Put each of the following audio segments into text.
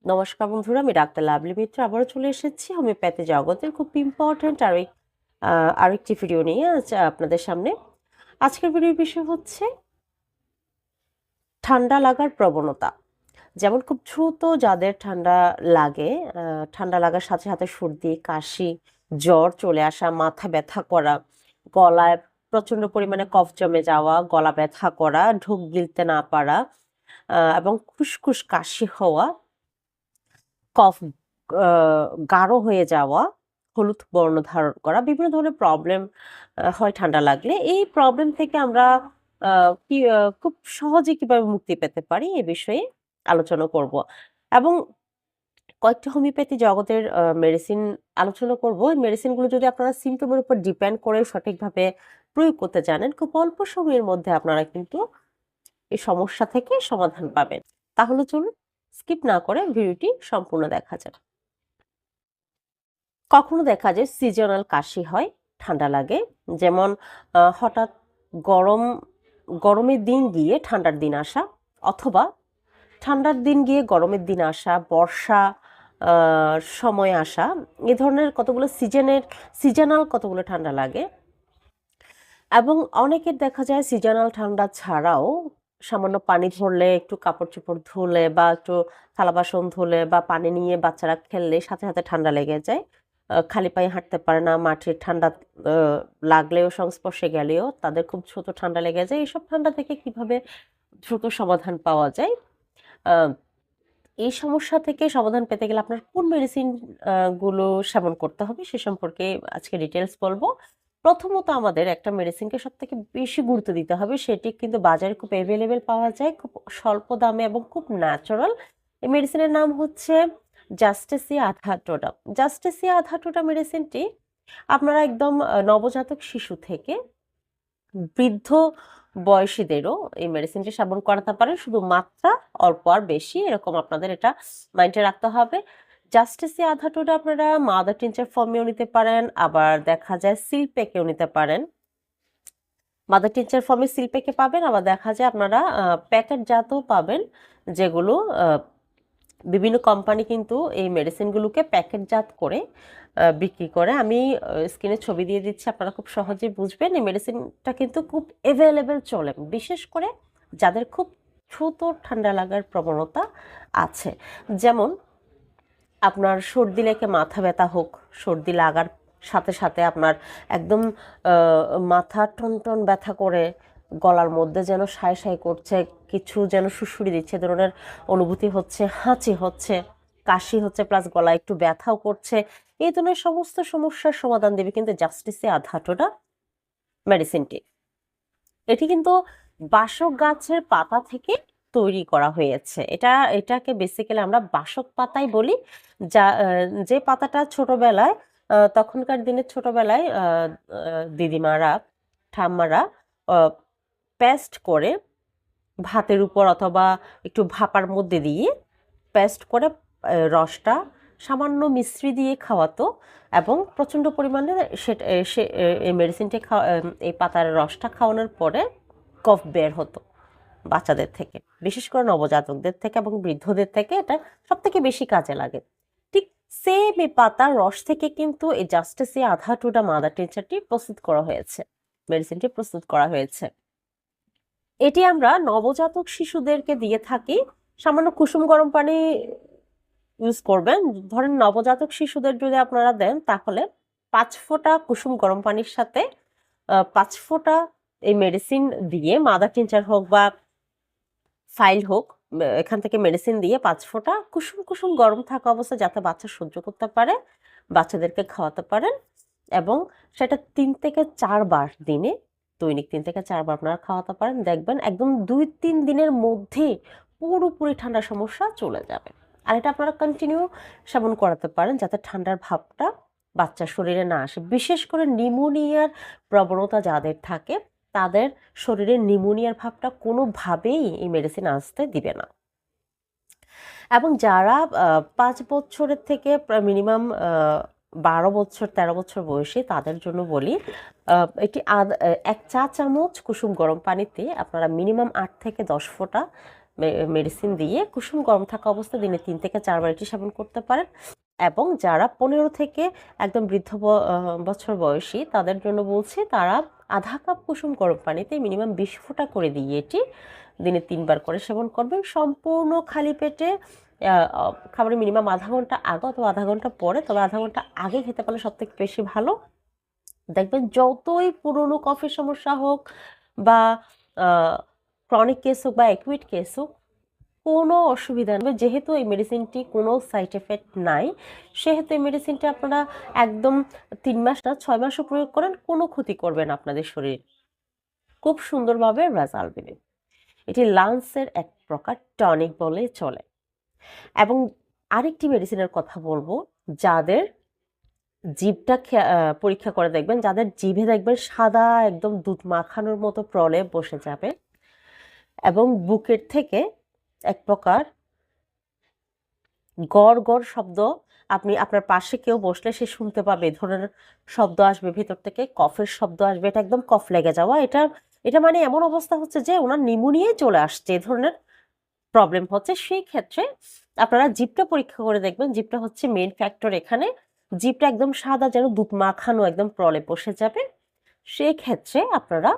নমস্কার বন্ধুরা, আমি ডাক্তার লাভলি মিত্র আবারও চলে এসেছি হোমিওপ্যাথি জগতের খুব ইম্পর্ট্যান্ট আরেকটি ভিডিও নিয়ে আপনাদের সামনে। আজকের ভিডিওর বিষয় হচ্ছে ঠান্ডা লাগার প্রবণতা। যেমন খুব দ্রুত যাদের ঠান্ডা লাগে, ঠান্ডা লাগার সাথে সাথে সর্দি, কাশি, জ্বর চলে আসা, মাথা ব্যথা করা, গলায় প্রচণ্ড পরিমাণে কফ জমে যাওয়া, গলা ব্যথা করা, ঢোক গিলতে না পারা, এবং খুসখুস কাশি হওয়া, কফ গাঢ় হয়ে যাওয়া, হলুদ বর্ণ ধারণ করা, বিভিন্ন ধরনের প্রবলেম হয় ঠান্ডা লাগলে। এই প্রবলেম থেকে আমরা খুব সহজে কিভাবে মুক্তি পেতে পারি এ বিষয়ে আলোচনা করব এবং কয়েকটি হোমিওপ্যাথি জগতের মেডিসিন আলোচনা করব। এই মেডিসিনগুলো যদি আপনারা সিমটমের উপর ডিপেন্ড করে সঠিকভাবে প্রয়োগ করতে জানেন, খুব অল্প সময়ের মধ্যে আপনারা কিন্তু এই সমস্যা থেকে সমাধান পাবেন। তাহলে চলুন স্কিপ না করে ভিডিওটি সম্পূর্ণ দেখা যাক। কখনো দেখা যায় সিজনাল কাশি হয়, ঠান্ডা লাগে, যেমন হঠাৎ গরমের দিন গিয়ে ঠান্ডার দিন আসা, অথবা ঠান্ডার দিন গিয়ে গরমের দিন আসা, বর্ষা সময় আসা। এ ধরনের কতগুলো সিজনাল কতগুলো ঠান্ডা লাগে। এবং অনেকের দেখা যায় সিজনাল ঠান্ডা ছাড়াও সামান্য পানি ধরলে, একটু কাপড় চোপড় ধুলে বা একটু থালা বাসন ধুলে বা পানি নিয়ে বাচ্চারা খেললে সাথে সাথে ঠান্ডা লেগে যায়। খালি পায়ে হাঁটতে পারে না, মাটির ঠান্ডা লাগলেও, সংস্পর্শে গেলেও তাদের খুব দ্রুত ঠান্ডা লেগে যায়। এইসব ঠান্ডা থেকে কিভাবে দ্রুত সমাধান পাওয়া যায়, এই সমস্যা থেকে সমাধান পেতে গেলে আপনার কোন মেডিসিন গুলো সেবন করতে হবে সে সম্পর্কে আজকে ডিটেলস বলবো। প্রথমত আমাদের একটা মেডিসিনকে সব থেকে বেশি গুরুত্ব দিতে হবে, সেটি কিন্তু বাজারে খুব অ্যাভেলেবেল পাওয়া যায়, খুব স্বল্প দামে এবং খুব ন্যাচারাল। এই মেডিসিনের নাম হচ্ছে জাস্টেসিয়া আধাটোডা। জাস্টেসিয়া আধাটোডা মেডিসিনটি আপনারা একদম নবজাতক শিশু থেকে বৃদ্ধ বয়সীদেরও এই মেডিসিনটি সেবন করাতে পারেন, শুধু মাত্রা অল্প আর বেশি এরকম আপনাদের এটা মাইন্ডে রাখতে হবে। জাস্টিসিয়া আধাটোডা আপনারা মাদার টিনচার ফর্মেও নিতে পারেন, আবার দেখা যায় সিলপ্যাকেও নিতে পারেন। মাদার টিনচার ফর্মে সিলপ্যাকে পাবেন, আবার দেখা যায় আপনারা প্যাকেটজাতও পাবেন, যেগুলো বিভিন্ন কোম্পানি কিন্তু এই মেডিসিনগুলোকে প্যাকেটজাত করে বিক্রি করে। আমি স্ক্রিনে ছবি দিয়ে দিচ্ছি, আপনারা খুব সহজেই বুঝবেন। এই মেডিসিনটা কিন্তু খুব অ্যাভেলেবেল চলে, বিশেষ করে যাদের খুব দ্রুত ঠান্ডা লাগার প্রবণতা আছে। যেমন আপনার সর্দি লেগে মাথা ব্যথা হোক, সর্দি লাগার সাথে সাথে আপনার একদম মাথা টনটন ব্যথা করে, গলার মধ্যে যেন সাঁই সাঁই করছে, কিছু যেন সুড়সুড়ি দিচ্ছে ধরনের অনুভূতি হচ্ছে, হাঁচি হচ্ছে, কাশি হচ্ছে, প্লাস গলায় একটু ব্যথাও করছে, এই ধরনের সমস্ত সমস্যার সমাধান দেবে কিন্তু জাস্টিসিয়া আধাটোডা মেডিসিনটি। এটি কিন্তু বাসক গাছের পাতা থেকে তৈরি করা হয়েছে। এটাকে বেসিক্যালি আমরা বাসক পাতাই বলি, যা যে পাতাটা ছোটবেলায়, তখনকার দিনে ছোটবেলায় দিদিমারা, ঠাম্মারা পেস্ট করে ভাতের উপর অথবা একটু ভাপার মধ্যে দিয়ে পেস্ট করে রসটা সামান্য মিশ্রি দিয়ে খাওয়াতো, এবং প্রচণ্ড পরিমাণে এই মেডিসিনটি এই পাতার রসটা খাওয়ানোর পরে কফ বের হতো বাচ্চাদের থেকে, বিশেষ করে নবজাতকদের থেকে এবং বৃদ্ধদের থেকে এটা সব থেকে বেশি কাজে লাগে। ঠিক সেম এই পাতার রস থেকে কিন্তু এই জাস্টিসিয়া আধাটোডা মাদার টিনচারটি প্রস্তুত করা হয়েছে, মেডিসিনটি প্রস্তুত করা হয়েছে। এটি আমরা নবজাতক শিশুদেরকে দিয়ে থাকি। সামান্য কুসুম গরম পানি ইউজ করবেন। ধরেন নবজাতক শিশুদের যদি আপনারা দেন, তাহলে 5 ফোঁটা কুসুম গরম পানির সাথে 5 ফোঁটা এই মেডিসিন দিয়ে, মাদার টিনচার হোক বা ফাইল হোক, এখান থেকে মেডিসিন দিয়ে 5 ফোঁটা কুসুম কুসুম গরম থাকা অবস্থায়, যাতে বাচ্চা সহ্য করতে পারে, বাচ্চাদেরকে খাওয়াতে পারেন। এবং সেটা 3 থেকে 4 বার দিনে, দৈনিক 3 থেকে 4 বার আপনারা খাওয়াতে পারেন। দেখবেন একদম 2-3 দিনের মধ্যে পুরোপুরি ঠান্ডার সমস্যা চলে যাবে। আর এটা আপনারা কন্টিনিউ সেবন করাতে পারেন, যাতে ঠান্ডার ভাবটা বাচ্চার শরীরে না আসে। বিশেষ করে নিউমোনিয়ার প্রবণতা যাদের থাকে, তাদের শরীরে নিউমোনিয়ার ভাবটা কোনোভাবেই এই মেডিসিন আসতে দিবে না। এবং যারা 5 বছরের থেকে মিনিমাম 12 বছর 13 বছর বয়সী, তাদের জন্য বলি, এটি 1 চা চামচ কুসুম গরম পানিতে আপনারা মিনিমাম 8 থেকে 10 ফোঁটা মেডিসিন দিয়ে কুসুম গরম থাকা অবস্থায় দিনে 3 থেকে 4 বার এটি সেবন করতে পারেন। এবং যারা 15 থেকে একদম বৃদ্ধ বছর বয়সী তাদের জন্য বলছি, তারা আধা কাপ কুসুম গরম পানিতে মিনিমাম 20 ফোঁটা করে দিয়ে এটি দিনে 3 বার করে সেবন করবেন। সম্পূর্ণ খালি পেটে খাবারের মিনিমাম আধা ঘন্টা আগে অথবা আধা ঘন্টা পরে, তবে আধা ঘন্টা আগে খেতে পারলে সব থেকে বেশি ভালো। দেখবেন যতই পুরনো কফের সমস্যা হোক বা ক্রনিক কেস হোক বা অ্যাকুইট কেস হোক, কোনো অসুবিধা নেই। যেহেতু এই মেডিসিনটি কোনো সাইড এফেক্ট নাই, সেহেতু এই মেডিসিনটি আপনারা একদম 3 মাস না 6 মাসও প্রয়োগ করেন, কোনো ক্ষতি করবে না আপনাদের শরীর, খুব সুন্দরভাবে রেজাল্ট দেবে। এটি লাংসের এক প্রকার টনিক বলে চলে। এবং আরেকটি মেডিসিনের কথা বলবো, যাদের জিভটা পরীক্ষা করে দেখবেন, যাদের জিভে দেখবেন সাদা একদম দুধ মাখানোর মতো প্রলেপ বসে যাবে এবং বুকের থেকে এক প্রকার গড় গড় শব্দ, আপনি আপনার পাশে কেউ বসলে সে শুনতে পাবে, এই ধরনের শব্দ আসবে ভিতর থেকে, কফের শব্দ আসবে, এটা একদম কফ লেগে যাওয়া, এটা মানে এমন অবস্থা হচ্ছে যে ওনার নিউমোনিয়ায় চলে আসছে, এই ধরনের প্রবলেম হচ্ছে। সেই ক্ষেত্রে আপনারা জিভটা পরীক্ষা করে দেখবেন, জিভটা হচ্ছে মেইন ফ্যাক্টর এখানে। জিভটা একদম সাদা যেন দুধ মাখানো একদম প্রলেপ বসে যাবে। সেই ক্ষেত্রে আপনারা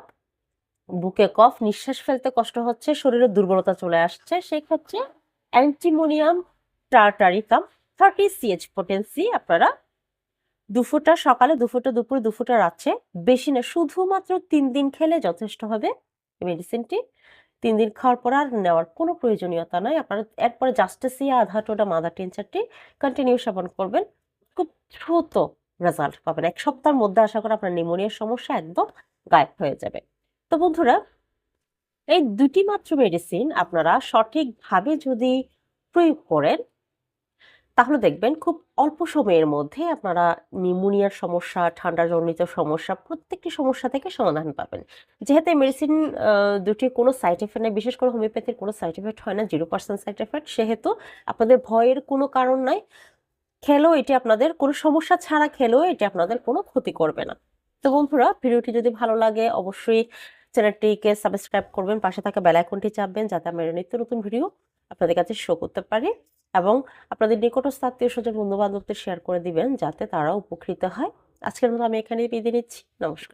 বুকে কফ, নিঃশ্বাস ফেলতে কষ্ট হচ্ছে, শরীরে দুর্বলতা চলে আসছে, সেই ক্ষেত্রে অ্যান্টিমোনিয়াম টার্টারিকাম 30 CH পোটেন্সি আপনারা 2 ফোঁটা সকালে, 2 ফোঁটা দুপুরে, 2 ফোঁটা রাত্রে, বেশি না, শুধুমাত্র 3 দিন খেলে যথেষ্ট হবে এই মেডিসিনটি। 3 দিন খাওয়ার পর আর নেওয়ার কোনো প্রয়োজনীয়তা নাই। আপনারা এরপরে জাস্টেসিয়া আধা টোটা মাদার টিনচারটি কন্টিনিউ সেবন করবেন, খুব দ্রুত রেজাল্ট পাবেন। 1 সপ্তাহের মধ্যে আশা করি আপনার নিউমোনিয়ার সমস্যা একদম গায়েব হয়ে যাবে। তো বন্ধুরা, এই দুটি মাত্র মেডিসিন আপনারা সঠিকভাবে যদি প্রয়োগ করেন, তাহলে দেখবেন খুব অল্প সময়ের মধ্যে আপনারা নিউমোনিয়ার সমস্যা, ঠান্ডাজনিত সমস্যা, প্রত্যেকটি সমস্যা থেকে সমাধান পাবেন। যেহেতু এই মেডিসিন দুটি কোনো সাইড এফেক্ট নেই, বিশেষ করে হোমিওপ্যাথির কোনো সাইড এফেক্ট হয় না, 0% সাইড এফেক্ট, সেহেতু আপনাদের ভয়ের কোনো কারণ নাই। খেলেও এটি আপনাদের কোনো সমস্যা ছাড়া খেলেও এটি আপনাদের কোনো ক্ষতি করবে না। তো বন্ধুরা, ভিডিওটি যদি ভালো লাগে অবশ্যই চ্যানেলটিকে সাবস্ক্রাইব করবেন, পাশে থাকা বেল আইকনটি চাপবেন, যাতে আমরা নিত্য নতুন ভিডিও আপনাদের কাছে শো করতে পারি, এবং আপনাদের নিকটস্থ আত্মীয় স্বজন বন্ধু বান্ধবদের শেয়ার করে দিবেন, যাতে তারাও উপকৃত হয়। আজকের মতো আমি এখানেই বিদায় নিচ্ছি। নমস্কার।